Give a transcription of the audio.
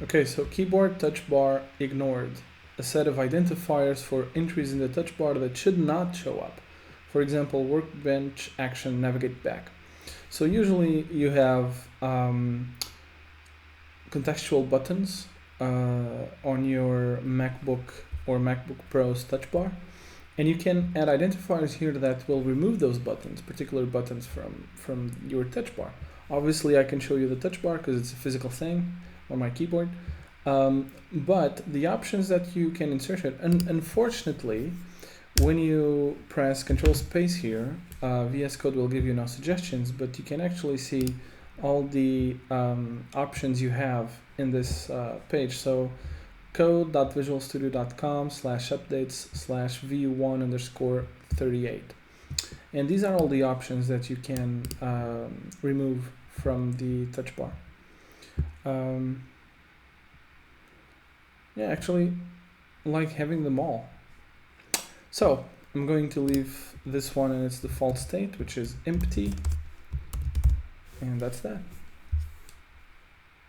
Okay, so keyboard touch bar ignored, a set of identifiers for entries in the touch bar that should not show up. For example, workbench action navigate back. So usually you have contextual buttons on your MacBook or MacBook Pro's touch bar, and you can add identifiers here that will remove those buttons, particular buttons from your touch bar. Obviously I can show you the touch bar because it's a physical thing on my keyboard, but the options that you can insert it, and unfortunately when you press Control Space here, VS Code will give you no suggestions, but you can actually see all the options you have in this page. So code.visualstudio.com/updates/vu1_38, and these are all the options that you can remove from the touch bar. Yeah, actually like having them all. So I'm going to leave this one in its default state, which is empty, and that's that.